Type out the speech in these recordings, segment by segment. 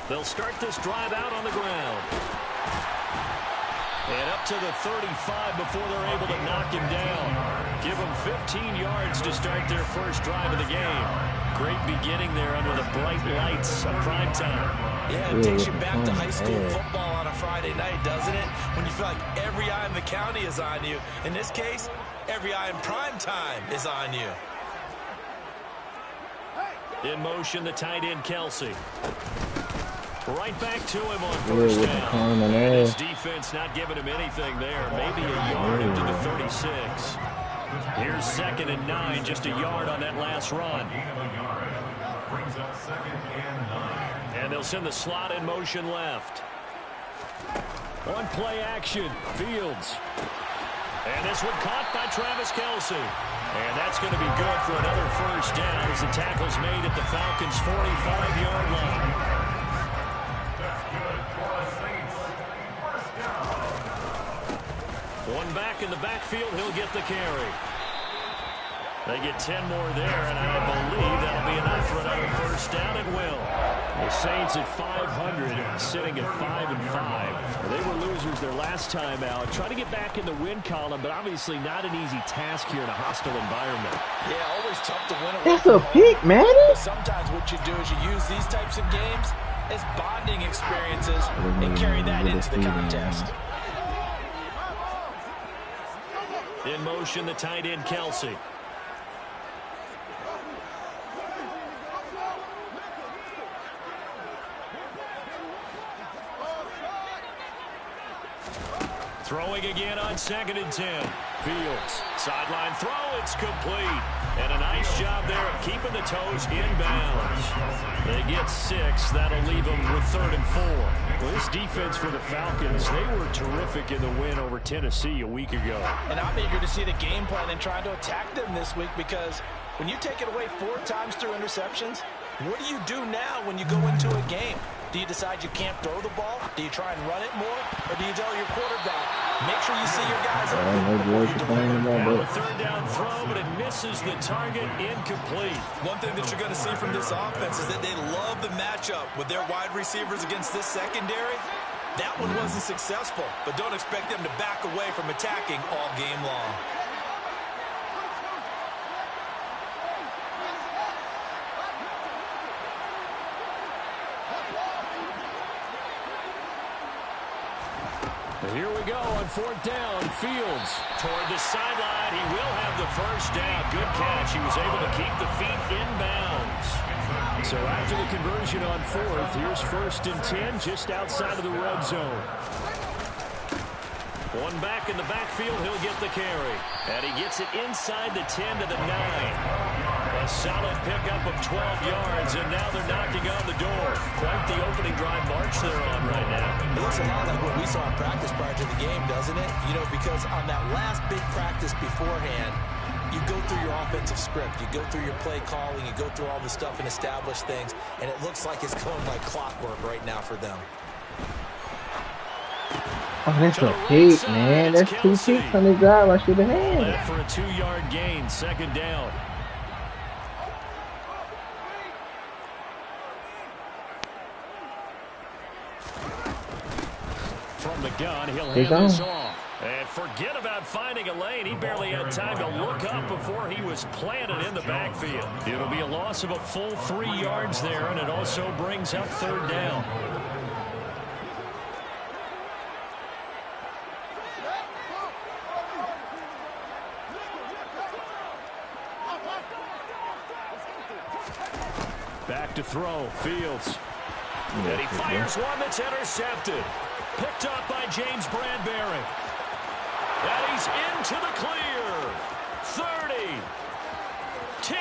They'll start this drive out on the ground. And up to the 35 before they're able to knock him down. Give them 15 yards to start their first drive of the game. Great beginning there under the bright lights of prime time. Yeah, it takes you back to high school football on a Friday night, doesn't it? When you feel like every eye in the county is on you. In this case, every eye in prime time is on you. In motion, the tight end, Kelsey. Right back to him on first down. His defense not giving him anything there. Maybe a yard into the 36. Here's 2nd and 9, just a yard on that last run. And they'll send the slot in motion left. On play action, Fields. And this one caught by Travis Kelsey. And that's going to be good for another first down as the tackle's made at the Falcons' 45-yard line. One back in the backfield, he'll get the carry. They get 10 more there, and I believe that'll be enough for another first down. It will. The Saints at 500, sitting at 5-5. They were losers their last time out. Trying to get back in the win column, but obviously not an easy task here in a hostile environment. Yeah, always tough to win. That's a pick, man. But sometimes what you do is you use these types of games as bonding experiences and carry that into the contest. In motion, the tight end, Kelsey. Throwing again on 2nd and 10. Fields, sideline throw, it's complete. And a nice job there of keeping the toes in bounds. They get 6. That'll leave them with 3rd and 4. Well, this defense for the Falcons, they were terrific in the win over Tennessee a week ago. And I'm eager to see the game plan and trying to attack them this week, because when you take it away 4 times through interceptions, what do you do now when you go into a game? Do you decide you can't throw the ball? Do you try and run it more? Or do you tell your quarterback, make sure you see your guys open? 3rd down throw, but it misses the target, incomplete. One thing that you're going to see from this offense is that they love the matchup with their wide receivers against this secondary. That one wasn't successful, but don't expect them to back away from attacking all game long. Here we go on 4th down. Fields toward the sideline. He will have the first down. Good catch. He was able to keep the feet in bounds. So after the conversion on 4th, here's 1st and 10 just outside of the red zone. One back in the backfield. He'll get the carry. And he gets it inside the 10 to the 9. A solid pickup of 12 yards, and now they're knocking on the door. Quite the opening drive march they're on right now. It looks a lot like what we saw in practice prior to the game, doesn't it? You know, because on that last big practice beforehand, you go through your offensive script, you go through your play calling, you go through all the stuff and establish things, and it looks like it's going like clockwork right now for them. Oh, that's a pick, man. That's 2 picks on the drive I should have had. For a 2-yard gain, 2nd down. From the gun, he'll hand this off. And forget about finding a lane. He barely had time to look up before he was planted in the backfield. It'll be a loss of a full 3 yards there, and it also brings up 3rd down. Back to throw, Fields. And he fires one that's intercepted. Picked up by James Bradbury. And he's into the clear. 30. 10.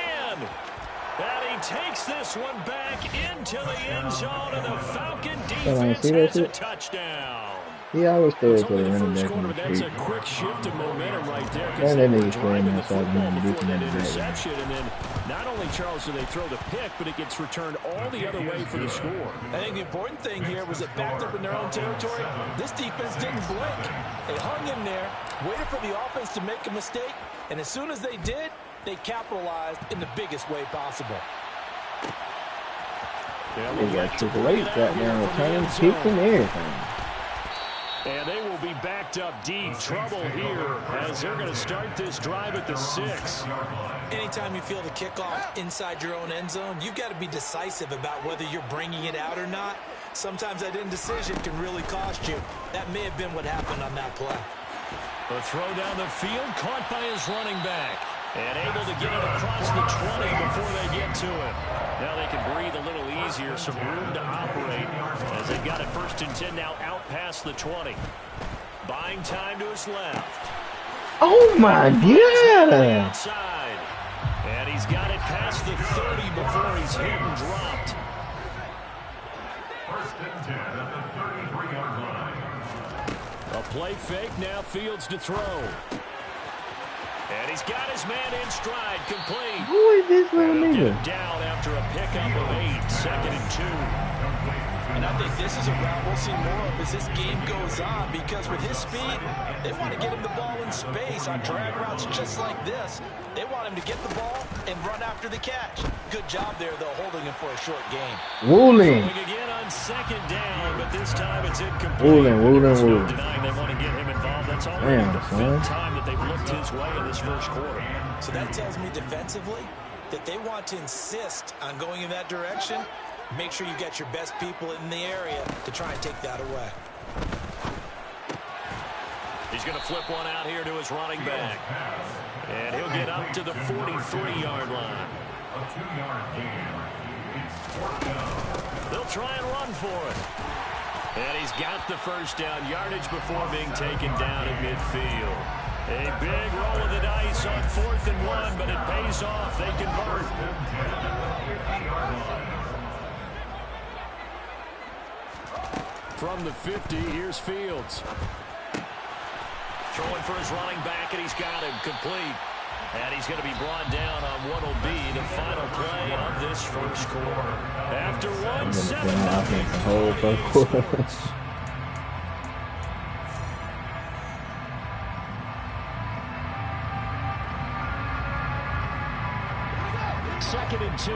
And he takes this one back into the end zone, and the Falcon defense has a touchdown. Yeah, I was still for the running back. But that's a quick shift of momentum right there. And then he's playing outside before that interception, and then not only, Charles, do they throw the pick, but it gets returned all the other way for the score. I think the important thing here was that backed up in their own territory, this defense didn't blink. They hung in there, waited for the offense to make a mistake, and as soon as they did, they capitalized in the biggest way possible. They got Triple H goddamn returning kicks and everything. And they will be backed up deep. Trouble here as they're going to start this drive at the 6. Anytime you feel the kickoff inside your own end zone, you've got to be decisive about whether you're bringing it out or not. Sometimes that indecision can really cost you. That may have been what happened on that play. The throw down the field, caught by his running back. And able to get it across the 20 before they get to it. Now they can breathe a little easier, some room to operate as they've got it 1st and 10 now out past the 20. Buying time to his left. Oh my God! Outside. And he's got it past the 30 before he's hit and dropped. 1st and 10 at the 33-yard line. A play fake, now Fields to throw. And he's got his man in stride, complete. Who is this little nigga? Down after a pickup of 8, 2nd and 2. And I think this is a route we'll see more of as this game goes on, because with his speed, they want to get him the ball in space on drag routes just like this. They want him to get the ball and run after the catch. Good job there, though, holding him for a short game. Wooling. Again on 2nd down, but this time it's incomplete. Wooling. No denying they want to get him involved. That's already the 5th time that they've looked his way in this 1st quarter. So that tells me defensively that they want to insist on going in that direction. Make sure you get your best people in the area to try and take that away. He's going to flip one out here to his running back. And he'll get up to the 43-yard line. A 2-yard gain. It's 4th down. They'll try and run for it. And he's got the 1st down, yardage before being taken down at midfield. A big roll of the dice on 4th and 1, but it pays off. They convert. From the 50, here's Fields. Throwing for his running back, and he's got him complete. And he's going to be brought down on what will be the final play of this 1st quarter. After 1-7, the whole 1st quarter. 2nd and 2.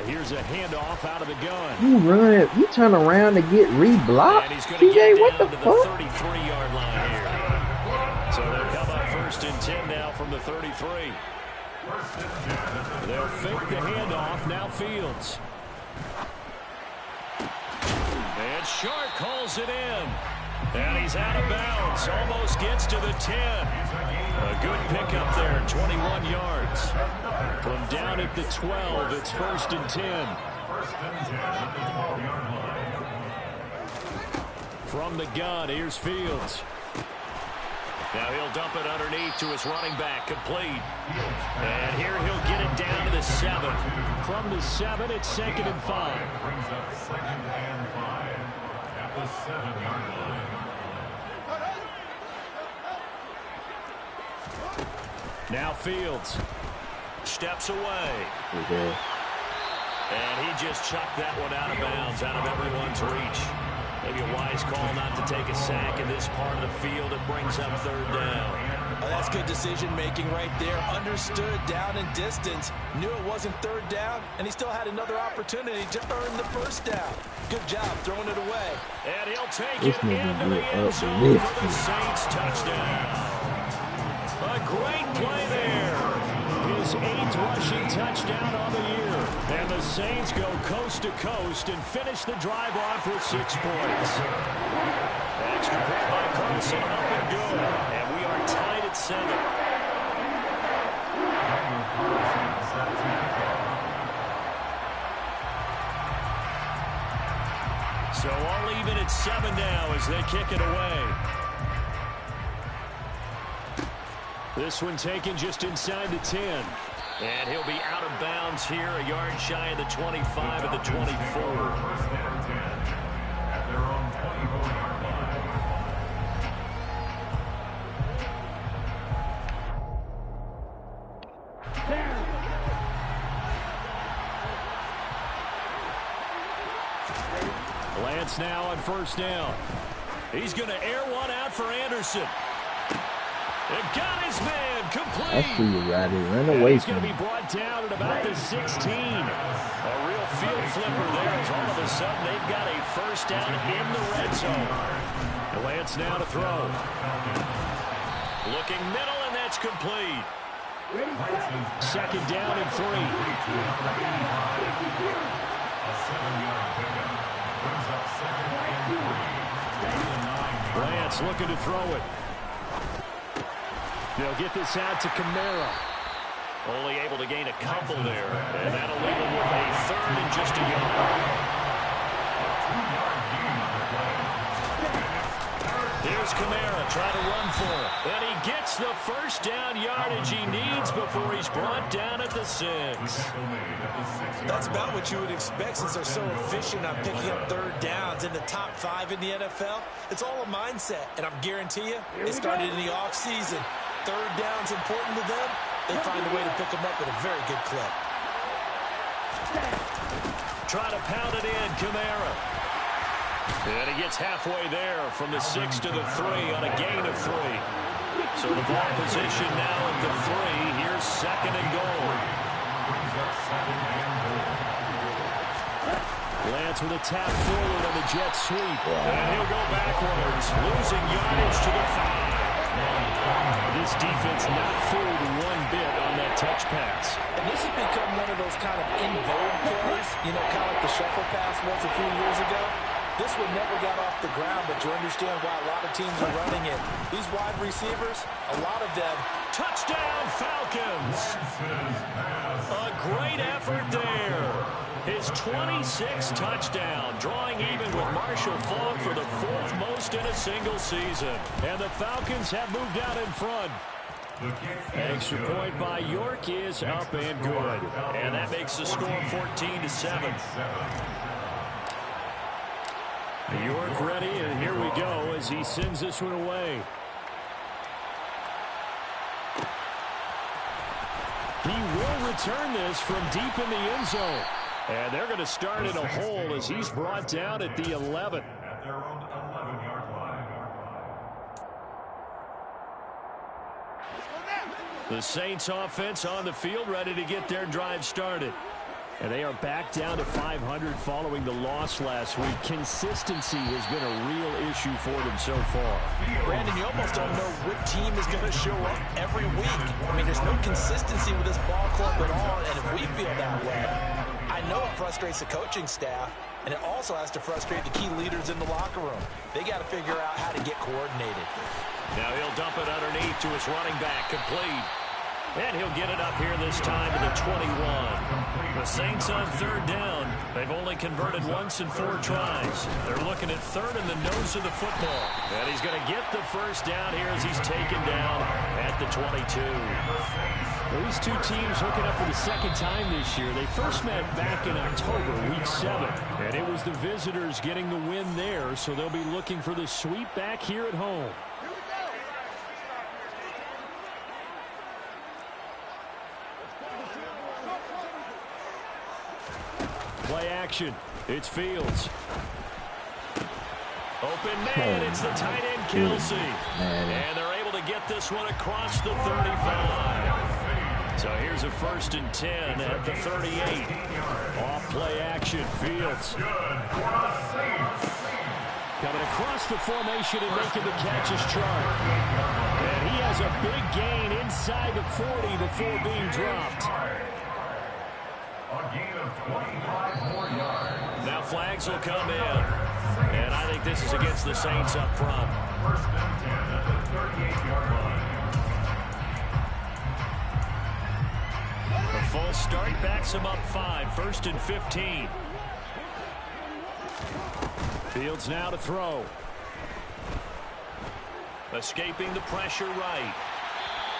Here's a handoff out of the gun. You run it. You turn around to get reblocked. TJ, what the fuck? 33-yard line here. So they'll come up 1st and 10 now from the 33. They'll fake the handoff. Now Fields. And Shark calls it in. And he's out of bounds. Almost gets to the 10. A good pickup there, 21 yards. From down at the 12, it's 1st and 10. 1st and 10 at the 12-yard line. From the gun, here's Fields. Now he'll dump it underneath to his running back, complete. And here he'll get it down to the 7. From the 7, it's 2nd and 5. Brings up 2nd and 5 at the 7-yard line. Now Fields steps away. Okay. And he just chucked that one out of bounds, out of everyone's reach. Maybe a wise call not to take a sack in this part of the field. It brings up 3rd down. Oh, that's good decision-making right there. Understood down and distance. Knew it wasn't 3rd down, and he still had another opportunity to earn the 1st down. Good job throwing it away. And he'll take it into the end zone for the Saints touchdown. A great play there. His 8th rushing touchdown on the year. And the Saints go coast to coast and finish the drive off with 6 points. Extra point by Carson, up and good. And we are tied at 7. So all even at 7 now as they kick it away. This one taken just inside the 10. And he'll be out of bounds here, a yard shy of the 25 of the 24. 1st and 10 at their own 24-yard line. Lance now on 1st down. He's going to air one out for Anderson. It got his man complete. I see you, Ratty. Run away He's from going to me. be brought down at about the 16. A real field flipper there as all of a sudden they've got a first down in the red zone. The Lance now to throw. Looking middle, and that's complete. Second down and 3. Lance looking to throw it. They'll get this out to Kamara. Only able to gain a couple there. And that'll leave him with a third and just a yard. Here's Kamara trying to run for it. And he gets the first down yardage he needs before he's brought down at the 6. That's about what you would expect since they're so efficient on picking up third downs in the top 5 in the NFL. It's all a mindset, and I guarantee you, it started in the offseason. Third down's important to them. They find a way to pick them up at a very good clip. Try to pound it in, Kamara. And he gets halfway there from the 6 to the 3 on a gain of 3. So the ball position now at the 3. Here's second and goal. Lance with a tap forward on the jet sweep. And he'll go backwards, losing yardage to the 5. This defense not fooled one bit on that touch pass. And this has become one of those kind of in vogue plays, you know, kind of like the shuffle pass was a few years ago. This one never got off the ground, but you understand why a lot of teams are running it. These wide receivers, a lot of them. Touchdown, Falcons! A great effort there. His 26th touchdown, drawing even with Marshall Faulk for the 4th most in a single season. And the Falcons have moved out in front. Extra point by York is up and good. And that makes the score 14-7. York ready, and here we go as he sends this one away. He will return this from deep in the end zone. And they're going to start in a hole as he's brought down at the 11. At their own 11-yard line. The Saints offense on the field ready to get their drive started. And they are back down to 500 following the loss last week. Consistency has been a real issue for them so far. Brandon, you almost don't know what team is going to show up every week. I mean, there's no consistency with this ball club at all, and if we feel that way, I know it frustrates the coaching staff, and it also has to frustrate the key leaders in the locker room. They got to figure out how to get coordinated. Now he'll dump it underneath to his running back, complete. And he'll get it up here this time to the 21. The Saints on third down. They've only converted once in 4 tries. They're looking at third in the nose of the football. And he's going to get the first down here as he's taken down at the 22. Well, these two teams hooking up for the second time this year. They first met back in October, week 7. And it was the visitors getting the win there, so they'll be looking for the sweep back here at home. Play action. It's Fields. Open man. It's the tight end, Kelsey. And they're able to get this one across the 35. So here's a 1st and 10 at the 38. Off play action. Fields. Coming across the formation and making the catch is Chark. And he has a big gain inside the 40 before being dropped. A gain of 25 more yards. Now flags will come in. And I think this is against the Saints up front. 1st and 10 at the 38-yard line. The full start backs him up 5. 1st and 15. Fields now to throw. Escaping the pressure right.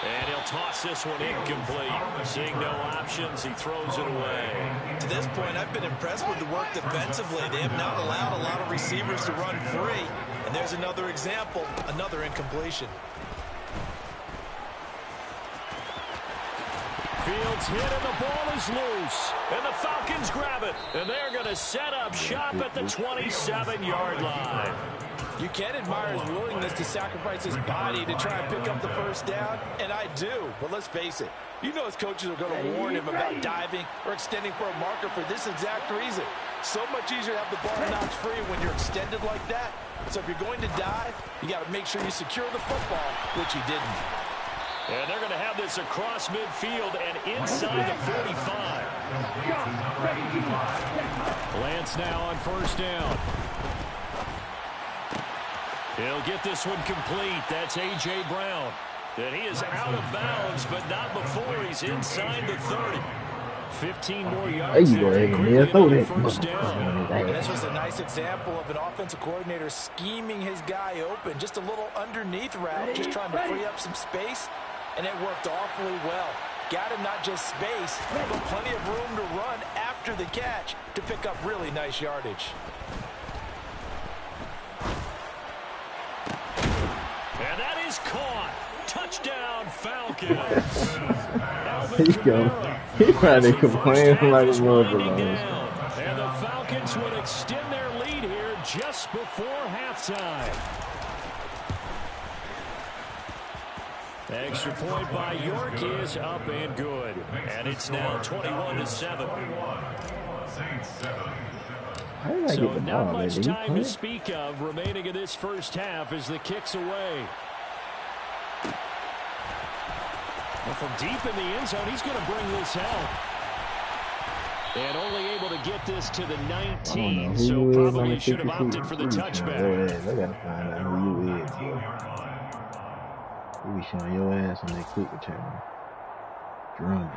And he'll toss this one incomplete. Seeing no options, he throws it away. To this point, I've been impressed with the work defensively. They have not allowed a lot of receivers to run free. And there's another example, another incompletion. Fields hit and the ball is loose. And the Falcons grab it. And they're going to set up shop at the 27-yard line. You can admire his willingness to sacrifice his body to try and pick up the first down, and I do. But let's face it, you know his coaches are going to warn him about diving or extending for a marker for this exact reason. So much easier to have the ball knocked free when you're extended like that. So if you're going to dive, you got to make sure you secure the football, which he didn't. And they're going to have this across midfield and inside the 45. Lance now on first down. He'll get this one complete. That's A.J. Brown. And he is out of bounds, but not before he's inside the 30. 15 more yards there. First down. And this was a nice example of an offensive coordinator scheming his guy open. Just a little underneath route, just trying to free up some space. And it worked awfully well. Got him not just space, but plenty of room to run after the catch to pick up really nice yardage. And that is caught. Touchdown, Falcons. He's trying to complain like a motherfucker. And the Falcons would extend their lead here just before halftime. Extra point by York is up and good. And it's now 21-7. So not much time to speak of remaining in this first half as the kick's away. Well, from deep in the end zone, he's going to bring this out. And only able to get this to the 19, so probably should have opted for the touchback. I got to find out who you is, bro. You be showing your ass on that quick return. Drunk.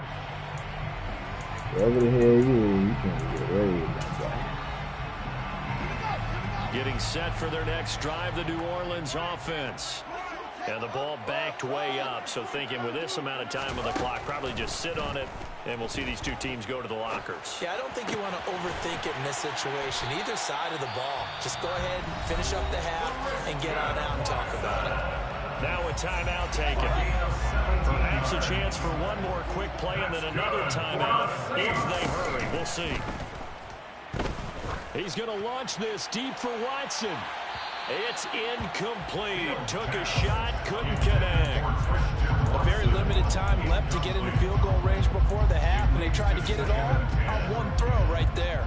Wherever the hell you is, you can't get away with that. Getting set for their next drive, the New Orleans offense. And the ball backed way up, so thinking with this amount of time on the clock, probably just sit on it, and we'll see these two teams go to the lockers. Yeah, I don't think you want to overthink it in this situation. Either side of the ball. Just go ahead, finish up the half, and get on out and talk about it. Now a timeout taken. Perhaps a chance for one more quick play and then another timeout if they hurry. We'll see. He's going to launch this deep for Watson. It's incomplete. Took a shot, couldn't connect. A very limited time left to get into field goal range before the half, and they tried to get it all on one throw right there.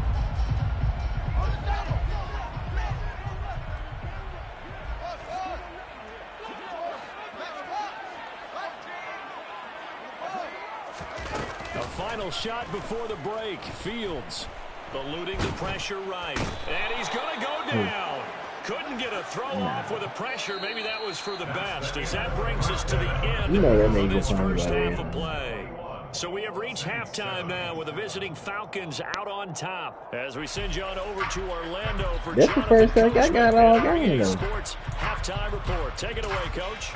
A final shot before the break. Fields eluding the pressure right. And he's going to go down. Couldn't get a throw off with the pressure. Maybe that was for the best, as that brings us to the end of this first half of play. So we have reached halftime now with the visiting Falcons out on top. As we send you on over to Orlando for That's the first thing I got all game, though. Sports halftime report. Take it away, Coach.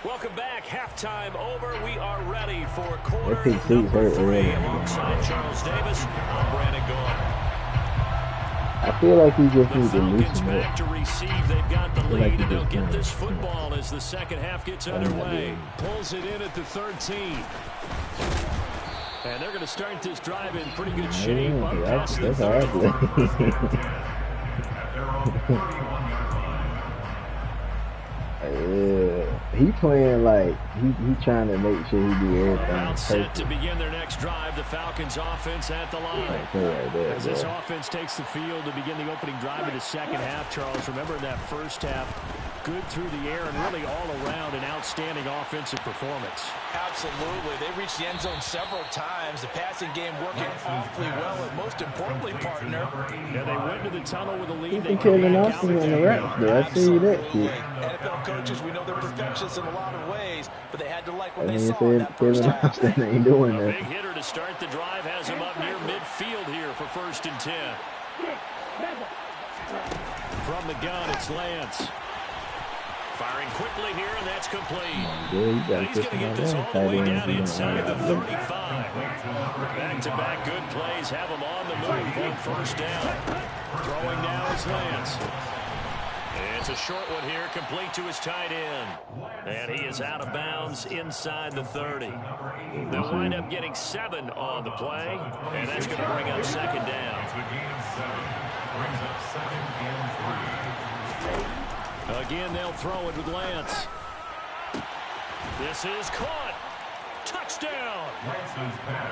Welcome back. Halftime over. We are ready for quarter number 3 alongside Charles Davis. I'm Brandon Gaughan. I feel like he just needs to Falcons loosen back up. to receive. They've got the lead, and they'll get this football football as the second half gets underway. Pulls it in at the 13. And they're going to start this drive in pretty good shape. Up past the 30. He playing like he trying to make sure he do everything Out set perfect. to begin their next drive. The Falcons offense at the line. Right there, As this offense takes the field to begin the opening drive of the second half, Charles, remember in that first half, good through the air and really all around an outstanding offensive performance. Absolutely. They reached the end zone several times. The passing game working awfully well, and most importantly, partner. Yeah, they went to the tunnel with a lead. You They can kill came an back Austin out on the again. reps, though. I see that shit. NFL coaches, we know they're perfectionists in a lot of ways, but they had to like what And they then saw in that first Kevin half. Austin ain't doing A that. big hitter to start the drive has him up near midfield here for 1st and 10. From the gun, it's Lance. Firing quickly here, and that's complete. He's And he's going to get this all the way down inside the 35. Back-to-back good plays have him on the move on 1st down. Throwing now is Lance. It's a short one here, complete to his tight end. And he is out of bounds inside the 30. They'll wind up getting 7 on the play, and that's going to bring up second down. Again, they'll throw it with Lance. This is caught. Touchdown.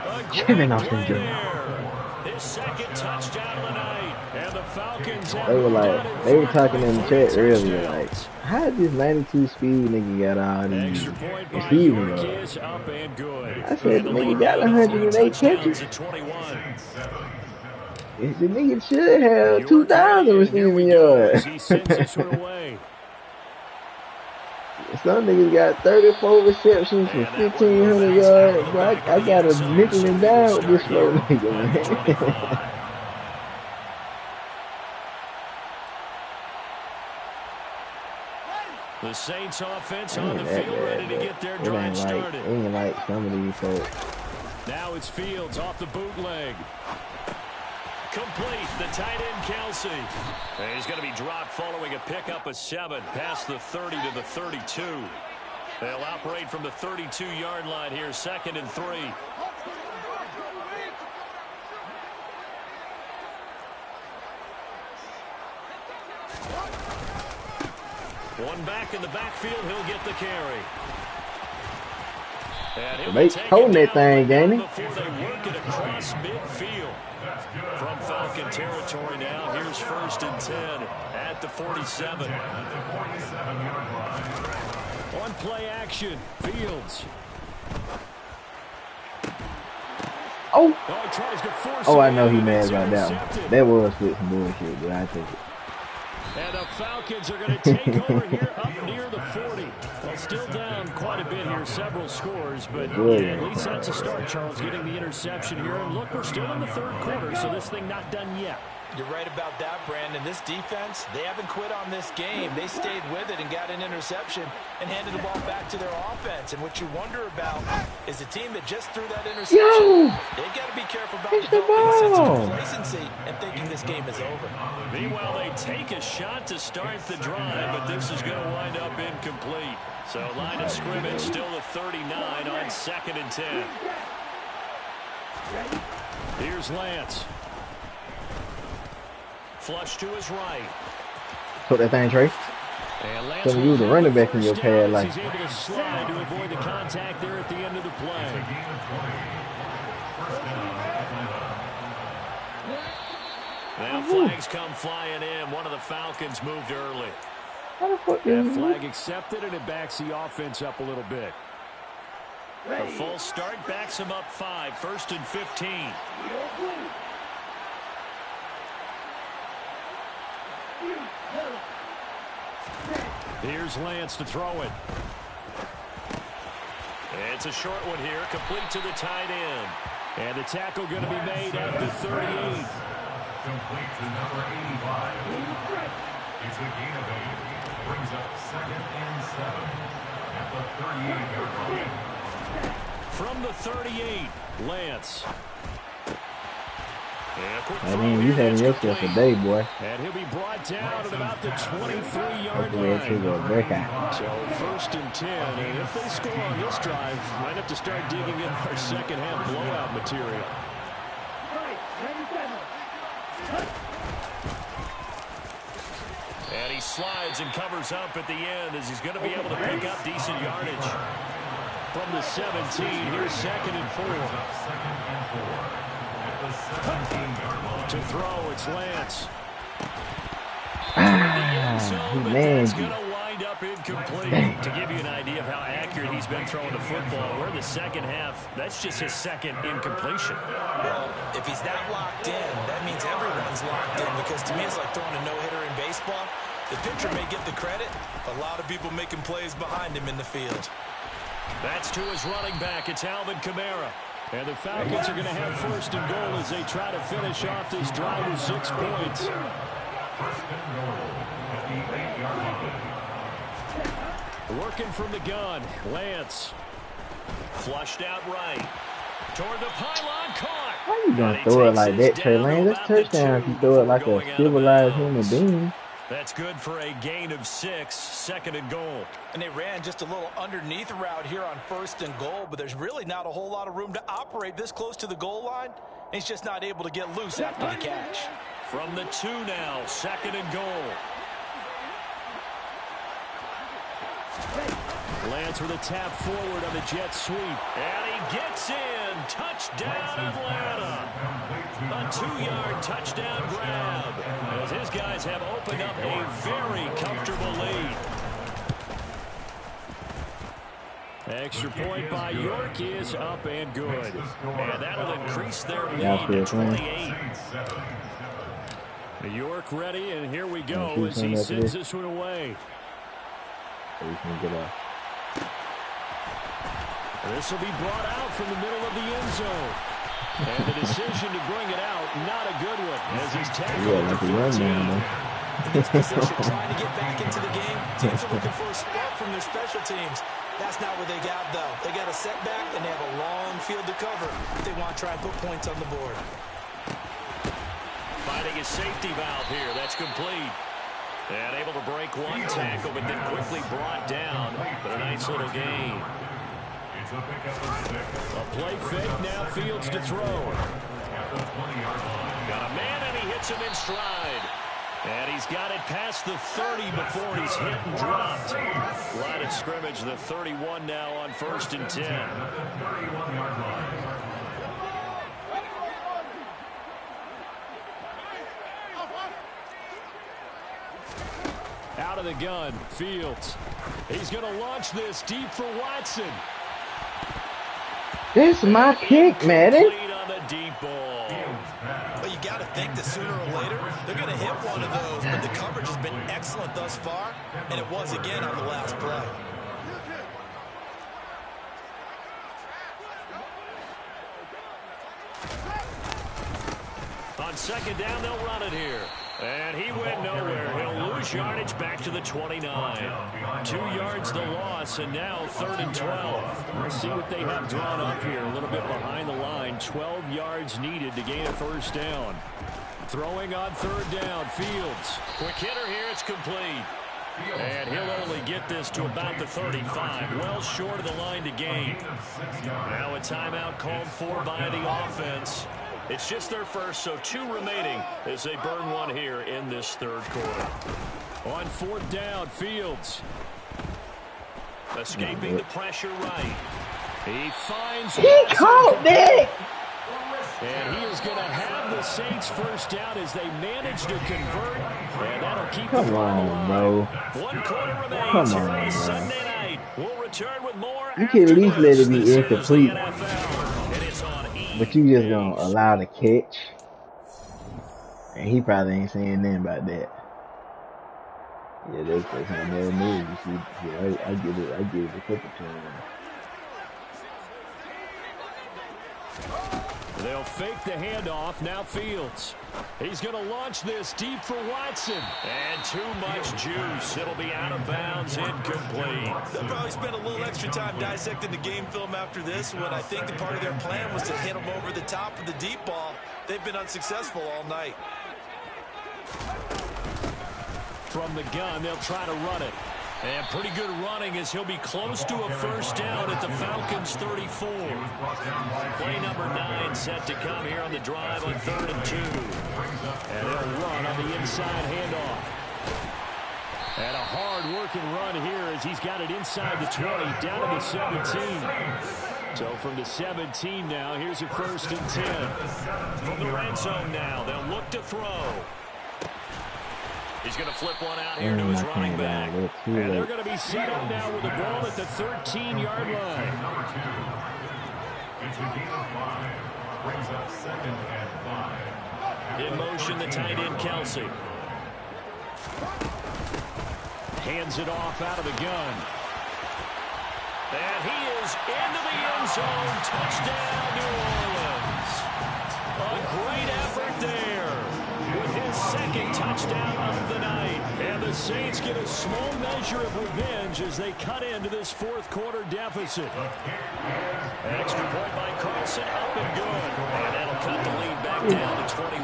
A great play there. His second touchdown of the night. And the Falcons have they were talking in the chat earlier, like, how did this 92 speed nigga got all these receiving yards? Up and good. I said the nigga got 108 catches. The nigga should have 2,000 receiving yards. Some niggas got 34 receptions for 1,500 yards. Bro, I got a nickel and dime with this slow nigga, man. The Saints offense on the field ready to get their drive started. Ain't like some of these folks. Now it's Fields off the bootleg. Complete, the tight end Kelsey. And he's going to be dropped following a pickup of 7 past the 30 to the 32. They'll operate from the 32-yard line here, 2nd and 3. One back in the backfield, he'll get the carry. And they holding that thing, ain't it? Before they work it across midfield. From Falcon territory now, here's 1st and 10 at the 47. On play action, Fields. Oh, I know he mad about that one. That was with some bullshit, but I take it. And the Falcons are going to take over here up near the 40. Well, still down quite a bit here, several scores, but yeah, at least that's a start, Charles, getting the interception here. And look, we're still in the 3rd quarter, so this thing not done yet. You're right about that, Brandon. This defense, they haven't quit on this game. They stayed with it and got an interception and handed the ball back to their offense. And what you wonder about is a team that just threw that interception. They've got to be careful about developing a sense of complacency and thinking this game is over. Meanwhile, they take a shot to start the drive, but this is going to wind up incomplete. So line of scrimmage still at 39 on 2nd and 10. Here's Lance. Flush to his right. Put that thing, Trey. So you the running back in your pad, like. He's able to slide to avoid the contact there at the end of the play. Now flags come flying in. One of the Falcons moved early. That flag accepted, and it backs the offense up a little bit. A full start backs him up 5. 1st and 15. Here's Lance to throw it. It's a short one here, complete to the tight end. And the tackle going to be made at the 38. Complete to number 85. It's a gain of 8. Brings up 2nd and 7 at the 38-yard line. From the 38, Lance. I mean, you having yourself a day, boy. And he'll be brought down at about the 23-yard line. So 1st and 10, and if they score on this drive, might have to start digging in our second-half blowout material. And he slides and covers up at the end as he's going to be able to pick up decent yardage. From the 17, here's 2nd and 4. To throw, it's Lance. That's going to wind up incomplete. To give you an idea of how accurate he's been throwing the football, we're in the second half. That's just his 2nd incompletion. Well, if he's that locked in, that means everyone's locked in, because to me it's like throwing a no-hitter in baseball. The pitcher may get the credit. A lot of people making plays behind him in the field. That's to his running back. It's Alvin Kamara. And the Falcons are going to have 1st and goal as they try to finish off this drive with 6 points. 1st and goal at the 8-yard line. Working from the gun, Lance. Flushed out right. Toward the pylon, caught. Why you gonna throw it like that, Trey Lane? That's touchdown if you throw it like a civilized human being. That's good for a gain of 6, 2nd and goal. And they ran just a little underneath route here on 1st and goal, but there's really not a whole lot of room to operate this close to the goal line. He's just not able to get loose after the catch. From the 2 now, 2nd and goal. Lands with a tap forward on the jet sweep. And he gets in. Touchdown, Atlanta. A 2-yard touchdown grab. As his guys have opened up a very comfortable lead. Extra point by York is up and good. And that'll increase their lead to 28. York ready, and here we go as he sends this one away. This will be brought out from the middle of the end zone. And the decision to bring it out, not a good one, as he's tackled at the 15. In this position, trying to get back into the game, teams are looking for a spark from their special teams. That's not what they got, though. They got a setback, and they have a long field to cover if they want to try and put points on the board. Finding his safety valve here. That's complete. And able to break one tackle, but then quickly brought down. But a nice little gain. A play fake, now Fields to throw. Got a man, and he hits him in stride. And he's got it past the 30 before he's hit and dropped. Line of scrimmage, the 31 now on 1st and 10. Out of the gun, Fields. He's going to launch this deep for Watson. This is my kick, Madden. On the deep ball. But you got to think that sooner or later, they're going to hit one of those. But the coverage has been excellent thus far, and it was again on the last play. On 2nd down, they'll run it here. And he went nowhere. He'll lose yardage back to the 29. 2 yards the loss, and now 3rd and 12. Let's see what they have drawn up here. A little bit behind the line. 12 yards needed to gain a 1st down. Throwing on 3rd down, Fields. Quick hitter here, it's complete. And he'll only get this to about the 35. Well short of the line to gain. Now a timeout called for by the offense. It's just their first, so 2 remaining as they burn one here in this 3rd quarter. On 4th down, Fields. Escaping the pressure right. He finds... He caught that! And he is going to have the Saints 1st down as they manage to convert. And that'll keep Come on, bro. 1 quarter remains. Come on, bro. Sunday night. We'll return with more. You can at least let it be incomplete. But you just gonna allow the catch. And he probably ain't saying nothing about that. Yeah, that's how I never knew. You see, yeah, I get it a couple times. They'll fake the handoff. Now Fields. He's going to launch this deep for Watson. And too much juice. It'll be out of bounds, incomplete. They'll probably spend a little extra time dissecting the game film after this one. I think the part of their plan was to hit them over the top of the deep ball. They've been unsuccessful all night. From the gun, they'll try to run it. And pretty good running as he'll be close to a 1st down at the Falcons' 34. Play number 9 set to come here on the drive on 3rd and 2. And they'll run on the inside handoff. And a hard-working run here as he's got it inside the 20, down to the 17. So from the 17 now, here's a 1st and 10. From the red zone now, they'll look to throw. He's going to flip one out here to his running back. And they're going to be set up now with the ball at the 13-yard line. Brings up 2nd and 5. In motion, the tight end, Kelsey. Hands it off out of the gun. And he is into the end zone. Touchdown, New Orleans. A great effort there. With his 2nd touchdown of the night. And the Saints get a small measure of revenge as they cut into this 4th quarter deficit. Extra point by Carlson, up and good. And that'll cut the lead back down to 21.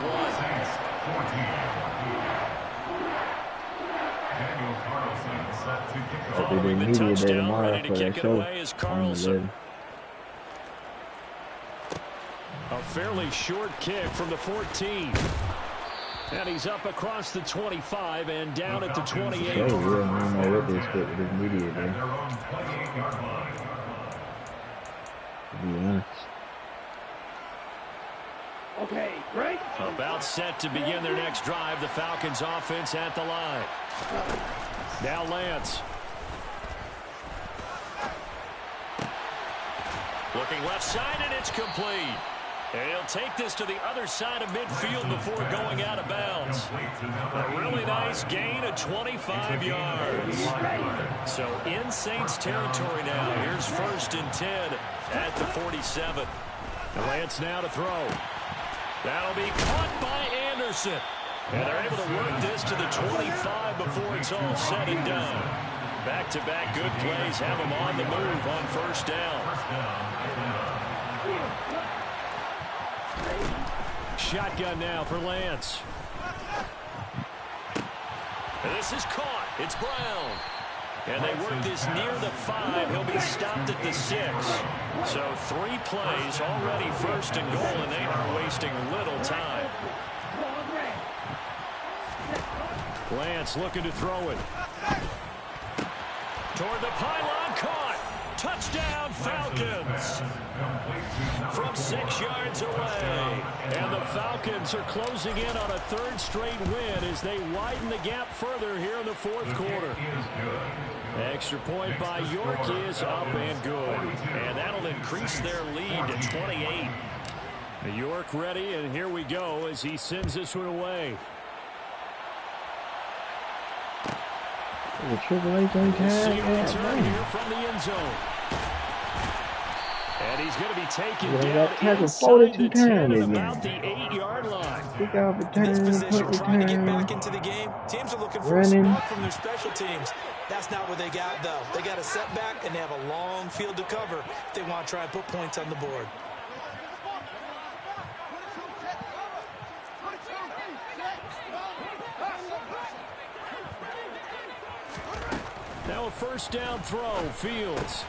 Following the touchdown, ready to kick it away is Carlson. A fairly short kick from the 14. And he's up across the 25 and down at the 28. I don't know what they expect with this media there. To be honest. Okay, great. About set to begin their next drive. The Falcons offense at the line. Now Lance. Looking left side, and it's complete. And he'll take this to the other side of midfield before going out of bounds. A really nice gain of 25 yards. So in Saints territory now. Here's 1st and 10 at the 47. Lance now to throw. That'll be caught by Anderson. And they're able to work this to the 25 before it's all said and done. Back-to-back good plays have them on the move on 1st down. Shotgun now for Lance. This is caught. It's Brown. And they work this near the 5. He'll be stopped at the 6. So 3 plays already 1st and goal, and they are wasting little time. Lance looking to throw it. Toward the pylon, caught. Touchdown, Falcons. From 6 yards away. And the Falcons are closing in on a 3rd straight win as they widen the gap further here in the 4th quarter. Extra point by York is up and good. And that'll increase their lead to 28. York ready, and here we go as he sends this one away. The Triple H on See a return here from the end zone. And he's going to be taken down inside the 10 at about the 8-yard line. Kick off In return, this position, punt trying to get return. back into the game, teams are looking for Running. a spark from their special teams. That's not what they got, though. They got a setback, and they have a long field to cover if they want to try and put points on the board. Now a 1st down throw. Fields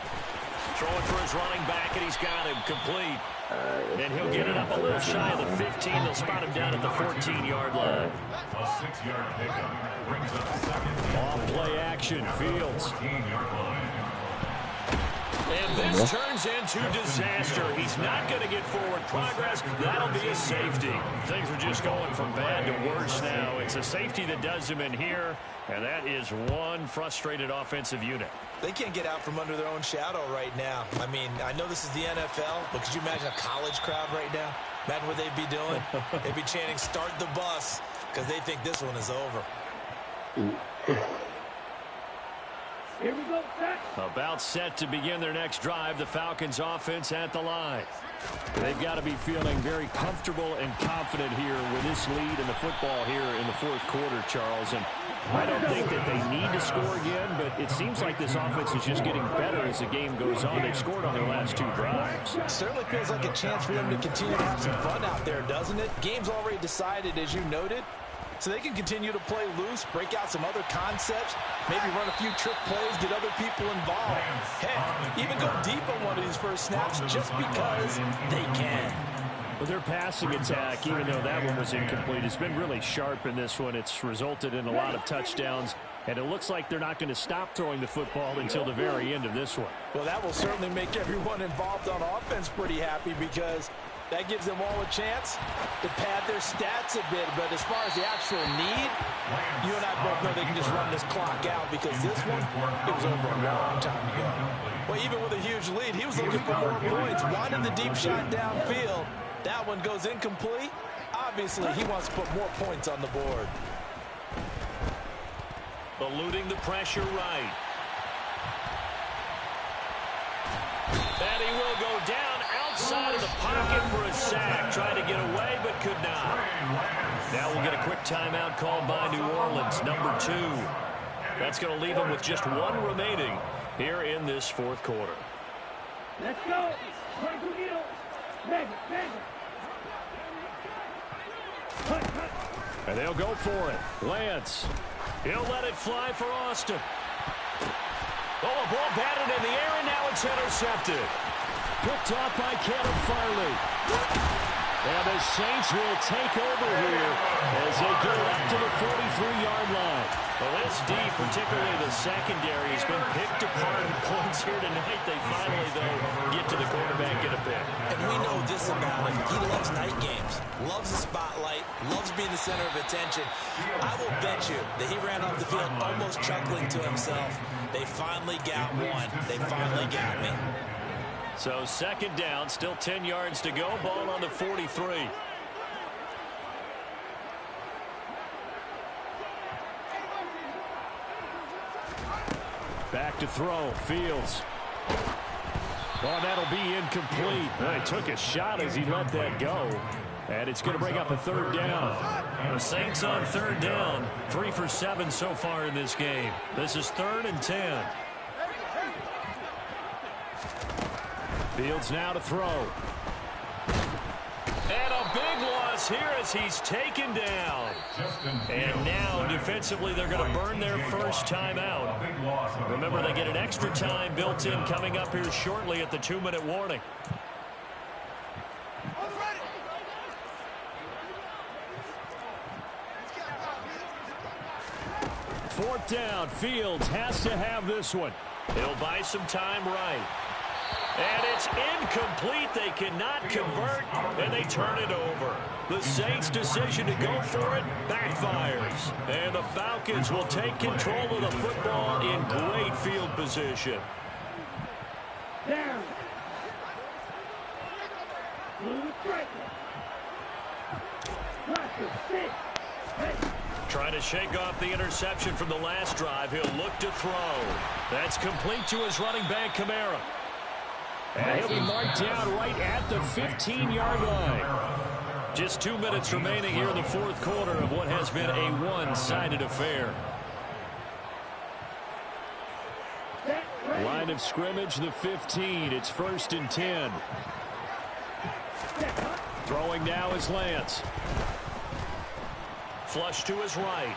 throwing for his running back, and he's got him complete. And he'll get it up a little shy of the 15. They'll spot him down at the 14-yard line. A 6-yard pickup brings up 2nd. Off play action. Fields. And this turns into disaster. He's not going to get forward progress. That'll be a safety. Things are just going from bad to worse now. It's a safety that does him in here, and that is one frustrated offensive unit. They can't get out from under their own shadow right now. I mean, I know this is the NFL, but could you imagine a college crowd right now? Imagine what they'd be doing. They'd be chanting, "Start the bus," because they think this one is over. Here we go, set. About set to begin their next drive. The Falcons offense at the line. They've got to be feeling very comfortable and confident here with this lead in the football here in the 4th quarter, Charles. And I don't think that they need to score again, but it seems like this offense is just getting better as the game goes on. They've scored on their last 2 drives. It certainly feels like a chance for them to continue to have some fun out there, doesn't it? Game's already decided, as you noted. So they can continue to play loose, break out some other concepts, maybe run a few trick plays, get other people involved. Heck, even go deep on one of these first snaps just because they can. But their passing attack, even though that one was incomplete, has been really sharp in this one. It's resulted in a lot of touchdowns, and it looks like they're not going to stop throwing the football until the very end of this one. Well, that will certainly make everyone involved on offense pretty happy because that gives them all a chance to pad their stats a bit. But as far as the actual need, you and I both know they can just run this clock out because this one, it was over a long time ago. Well, even with a huge lead, he was looking for more points. Wanted the deep shot downfield. That one goes incomplete. Obviously, he wants to put more points on the board. Eluding the pressure right. And he will go down outside of the pocket for a sack. Tried to get away, but could not. Now we'll get a quick timeout called by New Orleans, number 2. That's going to leave them with just 1 remaining here in this 4th quarter. Let's go. And they'll go for it. Lance. He'll let it fly for Austin. Oh, a ball batted in the air, and now it's intercepted. Picked off by Kevin Farley. And the Saints will take over here as they get it up to the 43-yard line. Well, this deep, particularly the secondary, has been picked apart in points here tonight. They finally, though, get to the quarterback in a bit. And we know this about him. He loves night games, loves the spotlight, loves being the center of attention. I will bet you that he ran off the field almost chuckling to himself. They finally got one. They finally got me. So second down, still 10 yards to go. Ball on the 43. Back to throw. Fields. Well, that'll be incomplete. Well, he took a shot as he let that go. And it's going to bring up a third down. The Saints on third down. 3 for 7 so far in this game. This is 3rd and 10. Fields now to throw. And a big loss here as he's taken down. And now defensively they're going to burn their first timeout. Remember, they get an extra time built in coming up here shortly at the 2-minute warning. Fourth down. Fields has to have this one. He'll buy some time right. And it's incomplete. They cannot convert, and they turn it over. The Saints' decision to go for it backfires. And the Falcons will take control of the football in great field position. Down. Blue striker. Russell, 6. Hey. Trying to shake off the interception from the last drive. He'll look to throw. That's complete to his running back, Kamara. And he'll be marked down right at the 15-yard line. Just 2 minutes remaining here in the fourth quarter of what has been a one-sided affair. Line of scrimmage, the 15. It's 1st and 10. Throwing now is Lance. Flush to his right.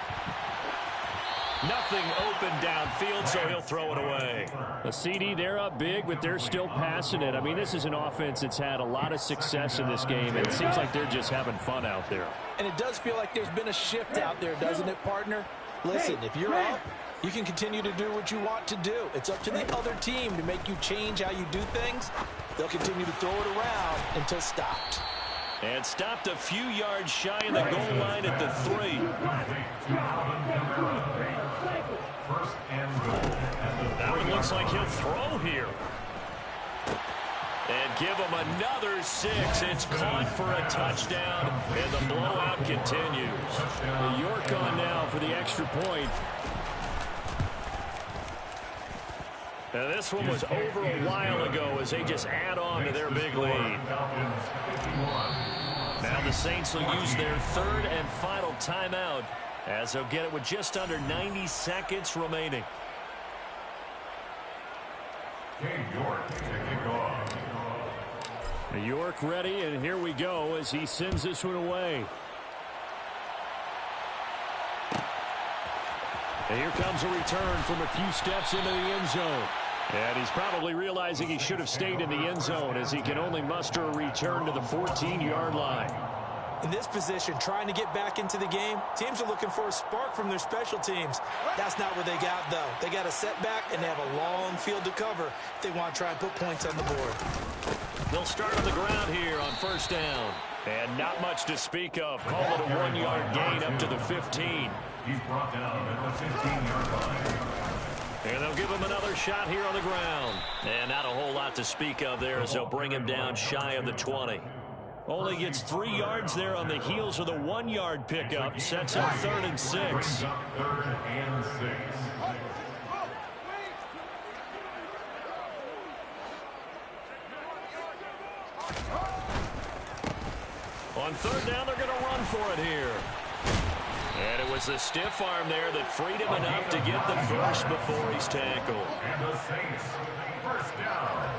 Nothing open downfield, so he'll throw it away. A CD, they're up big, but they're still passing it. I mean, this is an offense that's had a lot of success in this game, and it seems like they're just having fun out there. And it does feel like there's been a shift out there, doesn't it, partner? Listen, if you're up, you can continue to do what you want to do. It's up to the other team to make you change how you do things. They'll continue to throw it around until stopped. And stopped a few yards shy of the goal line at the 3. That one looks like he'll throw here. And give him another 6. It's caught for a touchdown, and the blowout continues. York on now for the extra point. Now this one was over a while ago as they just add on to their big lead. Now the Saints will use their 3rd and final timeout as they'll get it with just under 90 seconds remaining. York ready, and here we go as he sends this one away. And here comes a return from a few steps into the end zone. And he's probably realizing he should have stayed in the end zone as he can only muster a return to the 14-yard line. In this position, trying to get back into the game, teams are looking for a spark from their special teams. That's not what they got, though. They got a setback, and they have a long field to cover if they want to try and put points on the board. They'll start on the ground here on 1st down. And not much to speak of. Call it a 1-yard gain up to the 15. He's brought down at the 15-yard line. And they'll give him another shot here on the ground. And not a whole lot to speak of there as they'll bring him down shy of the 20. Only gets 3 yards there on the heels of the 1-yard pickup. Sets up 3rd and 6. 3rd and 6. On 3rd down, they're going to run for it here. And it was the stiff arm there that freed him enough to get the first before he's tackled. And the Saints, 1st down.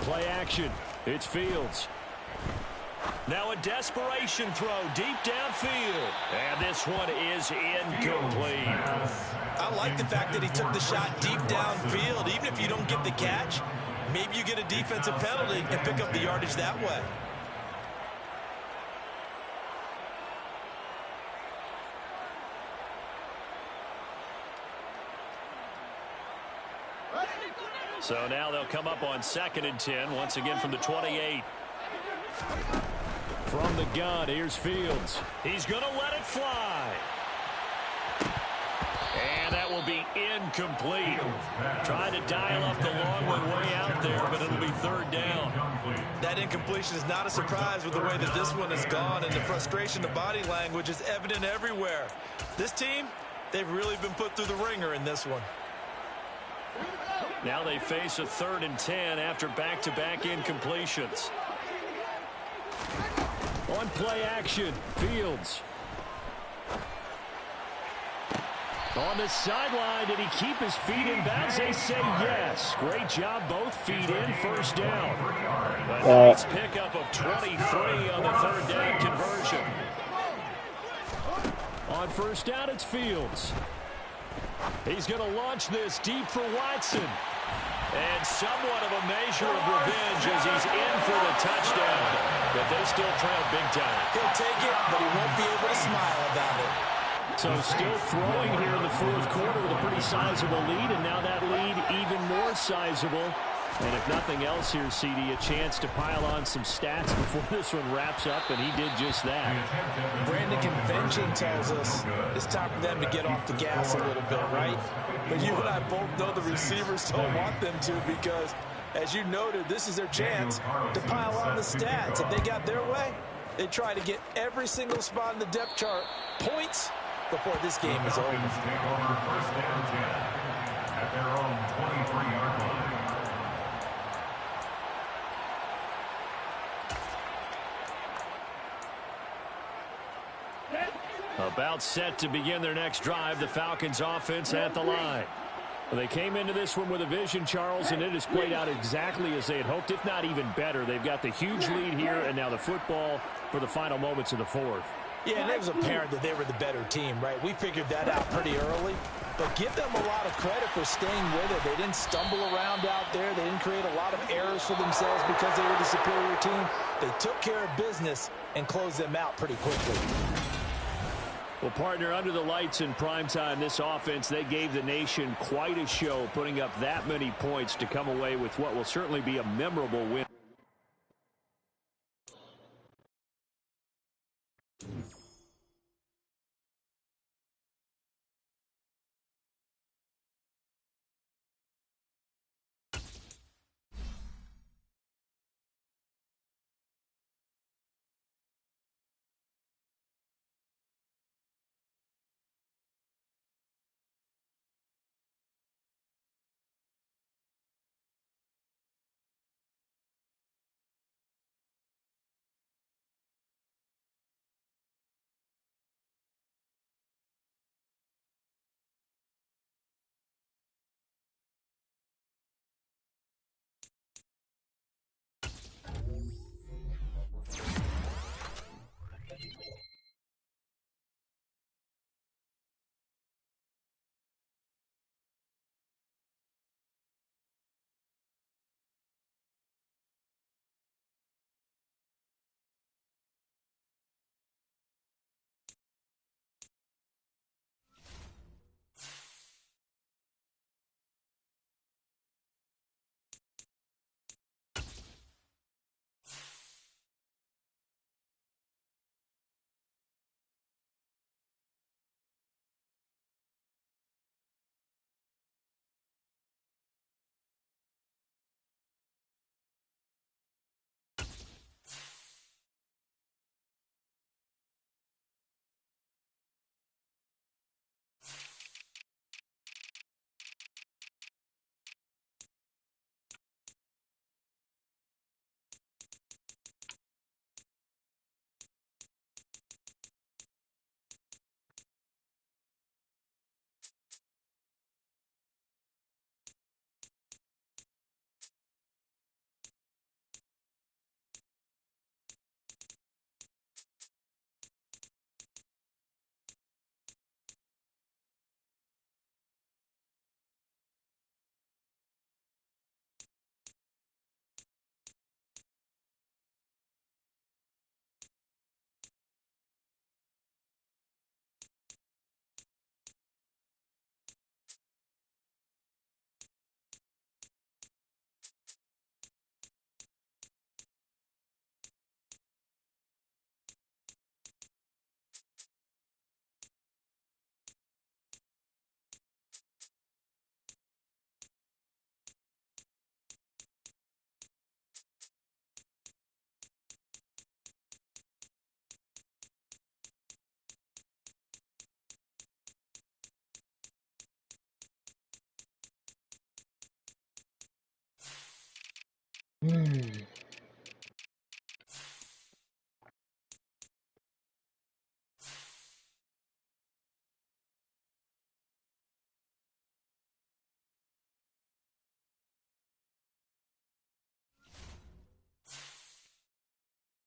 Play action. It's Fields. Now a desperation throw deep downfield. And this one is incomplete. I like the fact that he took the shot deep downfield. Even if you don't get the catch, maybe you get a defensive penalty and pick up the yardage that way. So now they'll come up on 2nd and 10, once again from the 28. From the gun, here's Fields. He's going to let it fly. And that will be incomplete. Trying to dial up the long one way out there, but it'll be 3rd down. That incompletion is not a surprise with the way that this one has gone, and the frustration of body language is evident everywhere. This team, they've really been put through the ringer in this one. Now they face a 3rd and 10 after back-to-back incompletions. On play action, Fields. On the sideline, did he keep his feet in bounds? They say yes. Great job, both feet in, 1st down. A nice pickup of 23 on the 3rd down conversion. On 1st down, it's Fields. He's going to launch this deep for Watson. And somewhat of a measure of revenge as he's in for the touchdown. But they still trail big time. He'll take it, but he won't be able to smile about it. So still throwing here in the 4th quarter with a pretty sizable lead, and now that lead even more sizable. And if nothing else here, CD, a chance to pile on some stats before this one wraps up, and he did just that. Brandon, convention tells us it's time for them to get off the gas a little bit, right? But you and I both know the receivers don't want them to, because, as you noted, this is their chance to pile on the stats. If they got their way, they try to get every single spot in the depth chart points before this game is over. Take over 1st and 10 at their own 23-yard line. About set to begin their next drive, the Falcons offense at the line. Well, they came into this one with a vision, Charles, and it has played out exactly as they had hoped, if not even better. They've got the huge lead here, and now the football for the final moments of the 4th. Yeah, and it was apparent that they were the better team, right? We figured that out pretty early. But give them a lot of credit for staying with it. They didn't stumble around out there. They didn't create a lot of errors for themselves because they were the superior team. They took care of business and closed them out pretty quickly. Well, partner, under the lights in primetime, this offense, they gave the nation quite a show, putting up that many points to come away with what will certainly be a memorable win. Hmm.